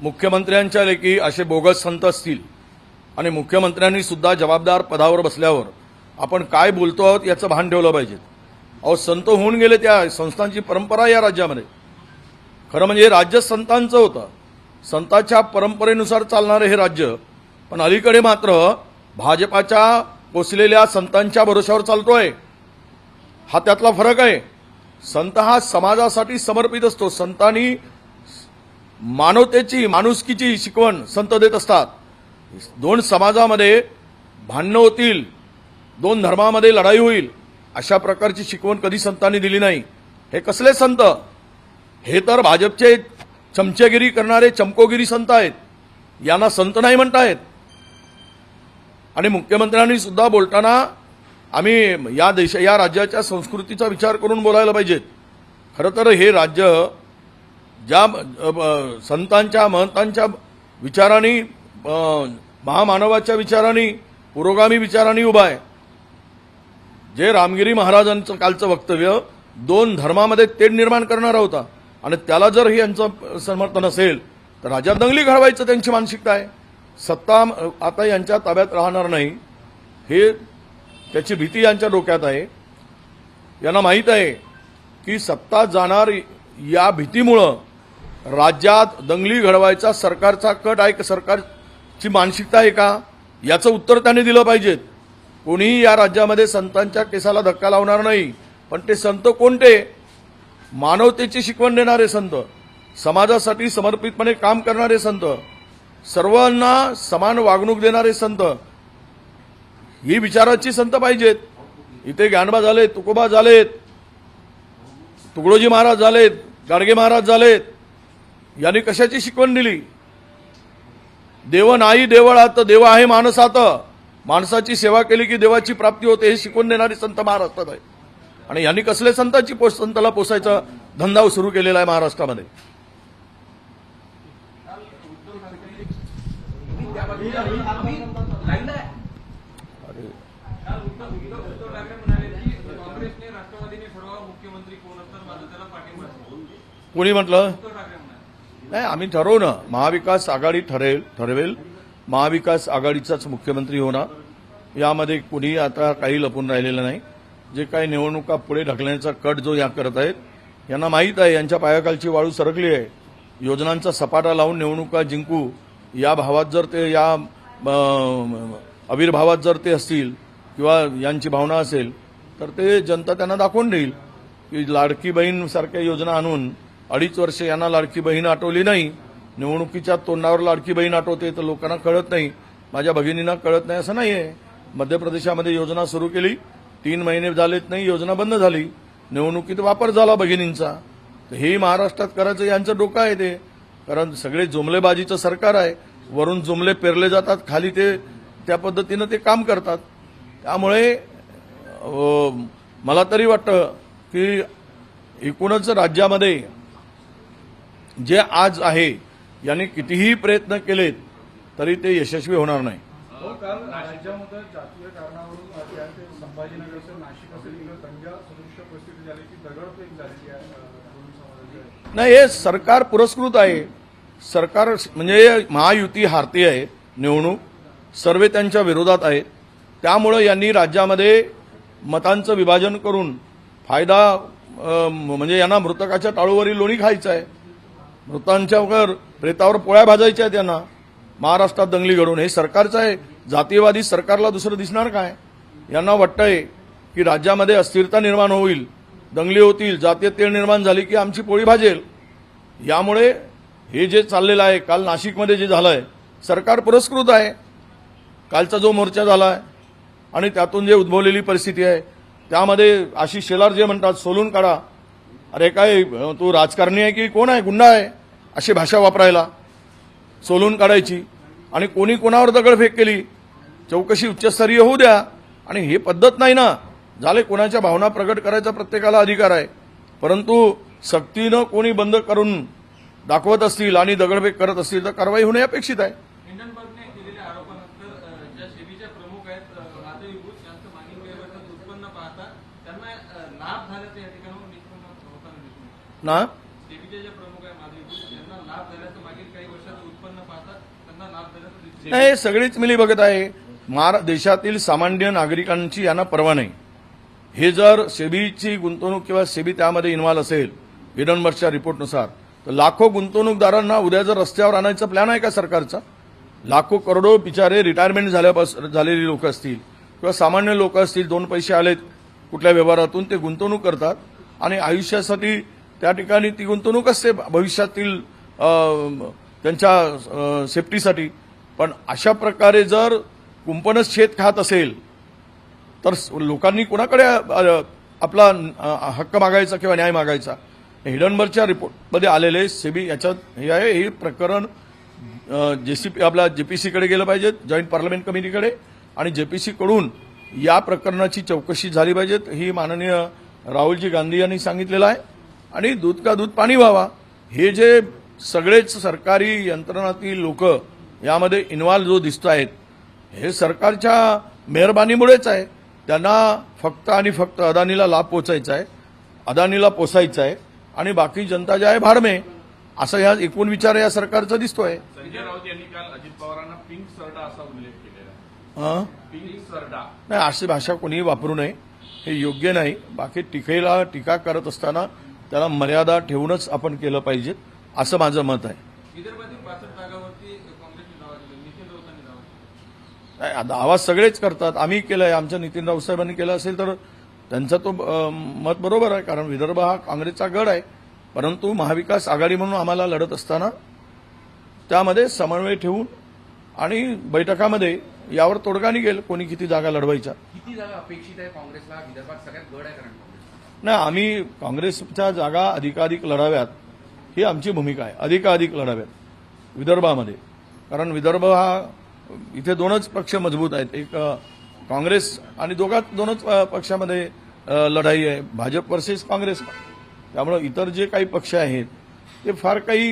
मुख्यमंत्र्यांच्या लेखी असे बोगस संत असतील आणि मुख्यमंत्र्यांनी सुद्धा जबाबदार पदावर बसल्यावर आपण काय बोलतो आहोत याचं भान ठेवलं पाहिजे। अहो, संत होऊन गेले, त्या संस्थांची परंपरा या राज्यामध्ये। खरं म्हणजे राज्य संतांचं होतं, संतांच्या परंपरेनुसार चालणारे हे राज्य, पण अलीकडे मात्र भाजपाच्या पोचलेल्या संतांच्या भरोशावर चालतोय। हा त्यातला फरक आहे। संत हा समाजासाठी समर्पित असतो। संतांनी मानवतेची, माणुसकीची शिकवण संत देत असतात। दोन समाजामध्ये भांडणं होतील, दोन धर्मामध्ये लढाई होईल, अशा प्रकारची शिकवण कधी संतांनी दिली नाही। हे कसले संत? हे तर भाजपचे चमचेगिरी करणारे चमकोगिरी संत आहेत। यांना संत नाही म्हणतायत। आणि मुख्यमंत्र्यांनी सुद्धा बोलताना आम्ही या राज्याच्या संस्कृतीचा विचार करून बोलायला पाहिजे। खरं तर हे राज्य ज्या संतांच्या महंतांच्या विचारांनी, महामानवाच्या विचारांनी, पुरोगामी विचारांनी उभा आहे। जे रामगिरी महाराजांचं कालचं वक्तव्य दोन धर्मामध्ये तेढ निर्माण करणारा होता, आणि त्याला जर हे यांचं समर्थन असेल तर राज्यात दंगली घडवायचं त्यांची मानसिकता आहे। सत्ता आता यांच्या ताब्यात राहणार नाही, हे त्याची भीती यांच्या डोक्यात आहे। यांना माहीत आहे की सत्ता जाणार या भीतीमुळं राज्यात दंगली घडवायचा सरकारचा कट आहे, सरकारची मानसिकता आहे का, याचं उत्तर त्यांनी दिलं पाहिजे। कोणीही या राज्यामध्ये संतांच्या केसाला धक्का लावणार नाही, पण ते संत कोणते? मानवतेची शिकवण देणारे संत, समाजासाठी समर्पितपणे काम करणारे संत, सर्वांना समान वागणूक देणारे संत, ही विचाराची संत पाहिजेत। इथे ज्ञानबा झालेत, तुकोबा झालेत, तुकडोजी महाराज झालेत, गाडगे महाराज झालेत, यांनी कशाची शिकवण दिली? देव नाही देवळात, देव आहे माणसात, माणसाची सेवा केली की देवाची प्राप्ती होते, हे शिकवण देणारे संत महाराष्ट्रात आहेत। आणि यांनी कसले संतांची संताला पोसायचा धंदा सुरू केलेला आहे महाराष्ट्रामध्ये। कोणी म्हटलं? नाही, आम्ही ठरवू ना, महाविकास आघाडी ठरवेल, महाविकास आघाडीचाच मुख्यमंत्री होणार। यामध्ये कुणी आता काही लपून राहिलेलं नाही। जे काही निवडणुका पुढे ढकलण्याचा कट जो या करत आहेत, यांना माहीत आहे यांच्या पायाखालची वाळू सरकली आहे। योजनांचा सपाटा लावून निवडणुका जिंकू या भावात जर ते, या आविर्भावात जर ते असतील किंवा यांची भावना असेल तर ते जनता त्यांना दाखवून देईल की लाडकी बहीण सारख्या योजना आणून 2.5 वर्ष यांना लाडकी बहीण आठवली नाही। निवडणुकीच्या तोंडावर लाडकी बहीण आठवते तर लोकांना कळत नाही, माझ्या भगिनींना कळत नाही असं नाहीये। मध्य प्रदेशामध्ये योजना सुरू केली, 3 महिने झालेत नाही, योजना बंद झाली, निवडणुकीत वापर झाला भगिनींचा। तर हे महाराष्ट्रात करायचं यांचं डोकं आहे ते, कारण सगळे जुमलेबाजीचं सरकार आहे। वरून जुमले पेरले जातात, खाली ते त्या पद्धतीनं ते काम करतात। त्यामुळे मला तरी वाटतं की एकूणच राज्यामध्ये जे आज आहे, यांनी कितीही प्रयत्न केलेत तरी ते यशस्वी होणार नाही। काल राज्यामध्ये जातीय कारणावरून संभाजीनगर नाशिक असेल दंगा सदृश्य परिस्थिती झाली की दगडफेक झालेली आहे। नाही, हे सरकार पुरस्कृत आहे। सरकार म्हणजे महायुती हारती आहे निवडणूक, सर्वे त्यांच्या विरोधात आहेत। त्यामुळे यांनी राज्यामध्ये मतांचं विभाजन करून फायदा, म्हणजे यांना मृतकाच्या टाळूवरील लोणी खायचं आहे, मृतांच्या प्रेतावर पोळ्या भाजायच्या आहेत यांना। महाराष्ट्रात दंगली घडवून हे सरकारचं आहे। जातीयवादी सरकारला दुसरं दिसणार काय? यांना वाटतंय की राज्यामध्ये अस्थिरता निर्माण होईल, दंगली होतील, जातीय तेढ निर्माण झाली की आमची पोळी भाजेल। यामुळे हे जे चाललेलं आहे, काल नाशिकमध्ये जे झालंय, सरकार पुरस्कृत आहे। कालचा जो मोर्चा झालाय आणि त्यातून जे उद्भवलेली परिस्थिती आहे, त्यामध्ये आशिष शेलार जे म्हणतात सोलून काढा, अरे काय तू राजकारणी आहे की कोण आहे, गुंडा आहे, अशी भाषा वापरायला, सोलून काढायची। आणि कोणी कोणावर दगडफेक केली, चौकशी उच्चस्तरीय होऊ द्या। आणि हे पद्धत नाही ना, झाले कोणाच्या भावना प्रगट करायचा प्रत्येकाला अधिकार आहे, परंतु सक्तीनं कोणी बंद करून दाखवत असतील आणि दगडफेक करत असतील तर कारवाई होणे अपेक्षित आहे। हिंडनबर्गने केलेल्या आरोपानंतर ज्या सेबीचे प्रमुख आहेत माधवी बुच यांचं मागील काही वर्षात उत्पन्न पाहता त्यांना लाभ झाल्याचं या ठिकाणाहून निष्पन्न होताना दिसून ना सेबीचे जे प्रमुख आहे माधवी बुच यांना लाभ झाल्याचं मागील काही वर्षात लाभ झाला असं दिसतं. नाही, हे सगळीच मिली बघत आहे. देशातील सामान्य नागरिकांची यांना पर्वा नाही. हे जर सेबीची गुंतवणूक किंवा सेबी त्यामध्ये इन्व्हॉल्व असेल हिडनबर्गच्या रिपोर्टनुसार, तर लाखो गुंतवणूकदारांना उद्या जर रस्त्यावर आणायचा प्लॅन आहे का सरकारचा? लाखो करोडो बिचारे रिटायरमेंट झालेली लोक असतील किंवा सामान्य लोक असतील, दोन पैसे आलेत कुठल्या व्यवहारातून, ते गुंतवणूक करतात आणि आयुष्यासाठी त्या ठिकाणी ती गुंतवणूक असते भविष्यातील त्यांच्या सेफ्टीसाठी. पण अशा प्रकारे जर कुंपणच शेत खात असेल तर लोकांनी कोणाकडे आपला हक्क मागायचा किंवा न्याय मागायचा? हिडनबर्गच्या रिपोर्टमध्ये आलेले सेबी याच्यात हे आहे, हे प्रकरण आपला जेपीसीकडे गेलं पाहिजे, जॉईंट पार्लमेंट कमिटीकडे, आणि जेपीसी कडून या प्रकरणाची चौकशी झाली पाहिजे. ही माननीय राहुलजी गांधी यांनी सांगितलेलं आहे. आणि दूध का दूध पाणी व्हावा. हे जे सगळेच सरकारी यंत्रणातील लोक यामध्ये इन्व्हॉल्व जो दिसत आहेत, हे सरकारच्या मेहरबानीमुळेच आहे. त्यांना फक्त आणि फक्त अदानीला लाभ पोचायचा आहे, अदानीला पोसायचं आहे, आणि बाकी जनता जे आहे भाडमे, असं ह्या एकूण विचार या सरकारचा दिसतोय. संजय राऊत यांनी काल अजित पवारांना पिंक सरडा असा उल्लेख केलेला आहे. पिंक सरडा नाही, अशी भाषा कोणीही वापरू नये, हे योग्य नाही. बाकी टीका करत असताना त्याला मर्यादा ठेवूनच आपण केलं पाहिजे, असं माझं मत आहे. विदर्भातील 65 जागांवरती काँग्रेसने दावा केला, नितीन राऊतांनी दावा केला. नाही, दावा सगळेच करतात. आम्ही केलंय, आमच्या नितीन राऊत साहेबांनी केलं असेल तर त्यांचा तो मत बरोबर आहे, कारण विदर्भ हा काँग्रेसचा गड आहे. परंतु महाविकास आघाडी म्हणून आम्हाला लढत असताना त्यामध्ये समन्वय ठेवून आणि बैठकामध्ये यावर तोडगा निघेल कोणी किती जागा लढवायच्या. किती जागा अपेक्षित आहे काँग्रेसला? विदर्भात सगळ्यात गड आहे कारण काँग्रेस. नाही, आम्ही काँग्रेसच्या जागा अधिकाधिक लढाव्यात ही आमची भूमिका आहे. अधिकाधिक लढाव्यात विदर्भामध्ये, कारण विदर्भ हा इथे दोनच पक्ष मजबूत आहेत. एक काँग्रेस आणि दोनच पक्षामध्ये लढाई आहे, भाजप वर्सेस काँग्रेस. त्यामुळे इतर जे काही पक्ष आहेत ते फार काही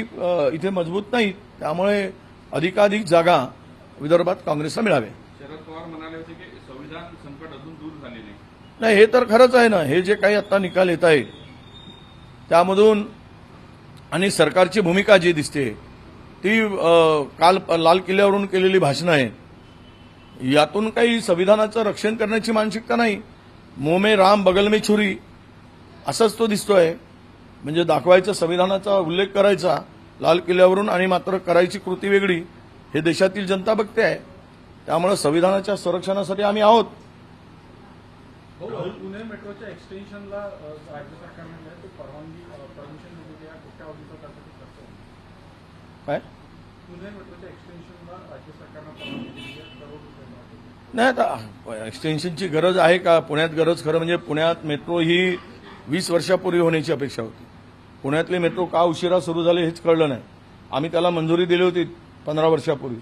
इथे मजबूत नाहीत. त्यामुळे अधिकाधिक जागा विदर्भात काँग्रेसला मिळाव्या. शरद पवार म्हणाले होते की संविधान संकट अजून दूर झाले नाही. नाही, हे तर खरंच आहे ना. हे जे काही आता निकाल येत आहे त्यामधून आणि सरकारची भूमिका जी दिसते ती काल लाल किल्ल्यावरून केलेली भाषणं आहेत, यातून काही संविधानाचं रक्षण करण्याची मानसिकता नाही. मुंह में राम बगल में छुरी असंच तो दिसतोय. म्हणजे दाखवायचा, संविधानाचा उल्लेख करायचा लाल किल्ल्यावरून आणि मात्र करायची कृती वेगळी, हे देशातील जनता बघते आहे. त्यामुळे संविधानाच्या संरक्षणासाठी आम्ही आहोत. पुणे मेट्रोच्या एक्सटेन्शनला राज्य सरकारने दिली आहे, तो परमिशन दिली आहे, कुठल्या अवधीचा त्यासाठी खर्च होईल? काय पुणे मेट्रोच्या एक्सटेन्शनला राज्य सरकारनं परवानगी दिली आहे, करोड रुपये. नाही, आता एक्सटेन्शनची गरज आहे का? पुण्यात गरज, खरं म्हणजे पुण्यात मेट्रो ही 20 वर्षापूर्वी होण्याची अपेक्षा होती. पुण्यातली मेट्रो का उशिरा सुरू झाली हेच कळलं नाही. आम्ही त्याला मंजुरी दिली होती 15 वर्षापूर्वी.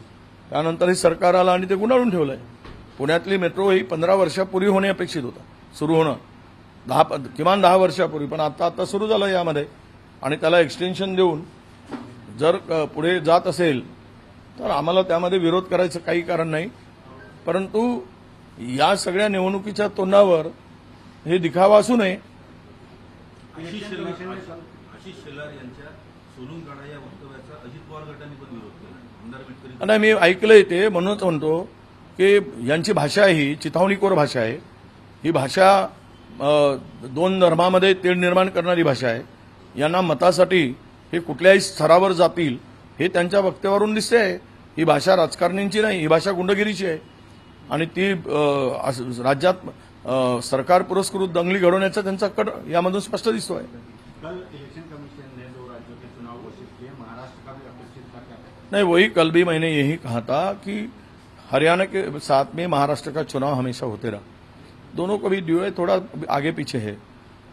त्यानंतर हे सरकार आलं आणि ते गुंडाळून ठेवलंय. पुण्यातली मेट्रो ही 15 वर्षापूर्वी होणे अपेक्षित होतं, सुरू होणं किमान 10 वर्षापूर्वी. पण आता सुरू झालं यामध्ये, आणि त्याला एक्सटेन्शन देऊन जर पुढे जात असेल तर आम्हाला त्यामध्ये विरोध करायचं काही कारण नाही. परंतु या सगळ्या निवडणुकीच्या तोंडावर हे दिखावा असू नये. आशिष शेलार यांच्या सोलून काढा या वक्तव्याचा अजित पवार गटाने पण विरोध केला. आमदार मेटकरी नाही, मी ऐकलंय ते, म्हणूनच म्हणतो की यांची भाषा ही चिथावणीखोर भाषा आहे. ही भाषा दोन धर्मामध्ये तेढ निर्माण करणारी भाषा आहे. यांना मतासाठी हे कुठल्याही स्तरावर जातील हे त्यांच्या वक्तव्यावरून दिसते आहे. ही भाषा राजकारण्यांची नाही, ही भाषा गुंडगिरीची आहे. आणि ती राज्यात सरकार पुरस्कृत दंगली घडवण्याचा त्यांचा कट यामधून स्पष्ट दिसतो आहे. कल इलेक्शन कमीशन ने 2 राज्यों के चुनाव घोषित किए, महाराष्ट्र का भी अपेक्षित था क्या? नहीं, वही कल भी मैंने यही कहा था कि हरियाणा के साथ में महाराष्ट्र का चुनाव हमेशा होते रहा. दोनों को भी ड्यू है, थोड़ा आगे पीछे है,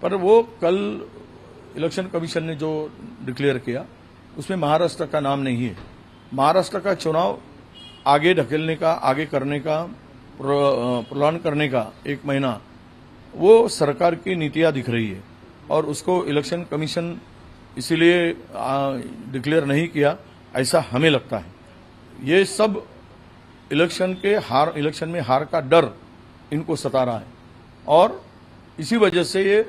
पर वो कल इलेक्शन कमीशन ने जो डिक्लेयर किया उसमें महाराष्ट्र का नाम नहीं है. महाराष्ट्र का चुनाव आगे ढकेलने का, आगे करने का, प्रोलॉन्ग करने का 1 महीना, वो सरकार की नीतियां दिख रही है. और उसको इलेक्शन कमीशन इसीलिए डिक्लेयर नहीं किया, ऐसा हमें लगता है. ये सब इलेक्शन में हार का डर इनको सता रहा है और इसी वजह से ये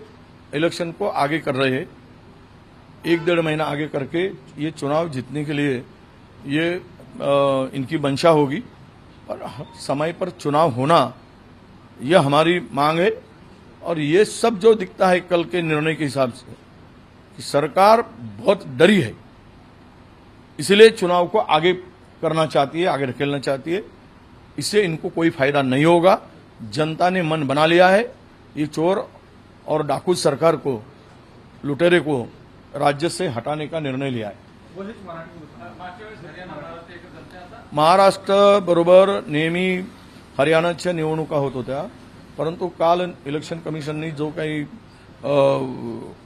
इलेक्शन को आगे कर रहे हैं. 1-1.5 महीना आगे करके ये चुनाव जीतने के लिए ये इनकी मंशा होगी, पर समय पर चुनाव होना यह हमारी मांग है। और ये सब जो दिखता है कल के निर्णय के हिसाब से कि सरकार बहुत डरी है, इसलिए चुनाव को आगे करना चाहती है, आगे ढकेलना चाहती है। इससे इनको कोई फायदा नहीं होगा। जनता ने मन बना लिया है, ये चोर और डाकू सरकार को, लुटेरे को राज्य से हटाने का निर्णय लिया है। वहीच मराठी मागच्या वेळेस हरियाणा महाराष्ट्र एकच झाले आता महाराष्ट्र बरोबर नेहमी हरियाणाच्या निवडणुका होत होत्या, परंतु काल इलेक्शन कमिशननी जो काही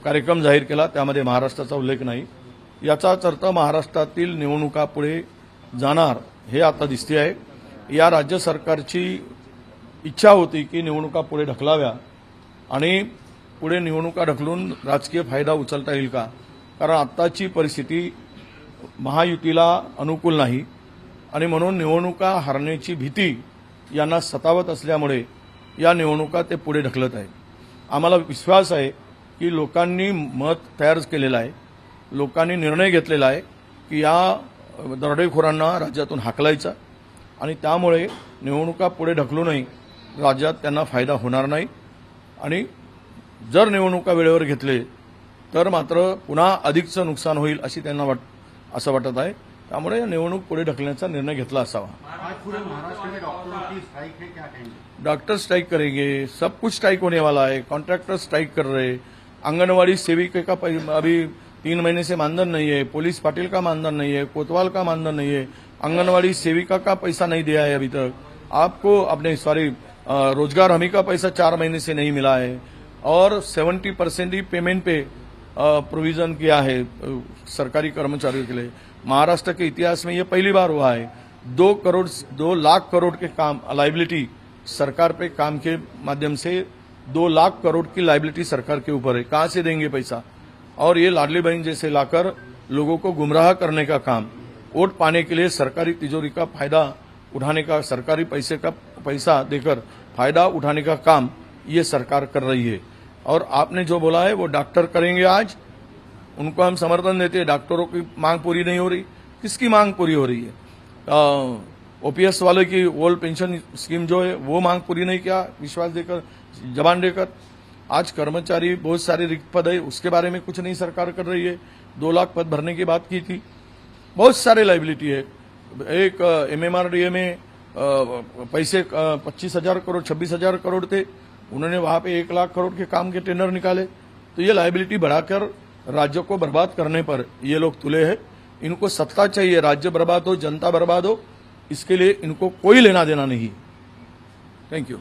कार्यक्रम जाहीर केला त्यामध्ये महाराष्ट्राचा उल्लेख नाही। याचाच अर्थ महाराष्ट्रातील निवडणुका पुढे जाणार हे आता दिसते आहे। या राज्य सरकारची इच्छा होती की निवडणुका पुढे ढकलाव्या आणि पुढे निवडणुका ढकलून राजकीय फायदा उचलता येईल का, कारण आत्ताची परिस्थिती महायुतीला अनुकूल नाही आणि म्हणून निवडणुका हरण्याची भीती यांना सतावत असल्यामुळे या निवडणुका ते पुढे ढकलत आहेत। आम्हाला विश्वास आहे की लोकांनी मत तयार केलेलं आहे, लोकांनी निर्णय घेतलेला आहे की या दरोडेखोरांना राज्यातून हाकलायचा आणि त्यामुळे निवडणुका पुढे ढकलूनही राज्यात त्यांना फायदा होणार नाही आणि जर निवडणुका वेळेवर घेतले तर मात्र पुन्हा अधिकचं नुकसान होईल अशी त्यांना असं वाटत आहे। त्यामुळे या निवडणूक पुढे ढकलण्याचा निर्णय घेतला असावा। आज पूरे महाराष्ट्र में डॉक्टरों की स्ट्राइक है, क्या कहेंगे? डॉक्टर स्ट्राइक करेंगे, सब कुछ स्ट्राइक होने वाला है। कॉन्ट्रैक्टर स्ट्राइक कर रहे हैं, आंगनवाड़ी सेविका का अभी 3 महीने से मानधन नहीं है, पुलिस पाटिल का मानधन नहीं है, कोतवाल का मानधन नहीं है, आंगनवाड़ी सेविका का पैसा नहीं दिया है अभी तक आपको, अपने रोजगार हमी का पैसा 4 महीने से नहीं मिला है और 70% ही पेमेंट पे प्रोविजन किया है सरकारी कर्मचारियों के लिए। महाराष्ट्र के इतिहास में यह पहली बार हुआ है। 2 लाख करोड़ के काम लाइबिलिटी सरकार पे काम के माध्यम से 2 लाख करोड़ की लाइबिलिटी सरकार के ऊपर है। कहां से देंगे पैसा? और ये लाडली बहन जैसे लाकर लोगों को गुमराह करने का काम, वोट पाने के लिए सरकारी तिजोरी का फायदा उठाने का, सरकारी पैसा देकर फायदा उठाने का काम ये सरकार कर रही है। और आपने जो बोला है वो डॉक्टर करेंगे, आज उनको हम समर्थन देते हैं। डॉक्टरों की मांग पूरी नहीं हो रही, किसकी मांग पूरी हो रही है? ओपीएस वाले की ओल्ड पेंशन स्कीम जो है वो मांग पूरी नहीं किया, विश्वास देकर, जबान देकर। आज कर्मचारी बहुत सारे रिक्त पद है, उसके बारे में कुछ नहीं सरकार कर रही है। 2 लाख पद भरने की बात की थी, बहुत सारे लाइबिलिटी है। एक एमएमआरडीए में पैसे 25,000 करोड़ 26,000 करोड़ थे, उन्होंने वहां पे 1 लाख करोड़ के काम के टेंडर निकाले। तो ये लाइबिलिटी बढ़ाकर राज्य को बर्बाद करने पर ये लोग तुले हैं। इनको सत्ता चाहिए, राज्य बर्बाद हो, जनता बर्बाद हो, इसके लिए इनको कोई लेना देना नहीं। Thank you.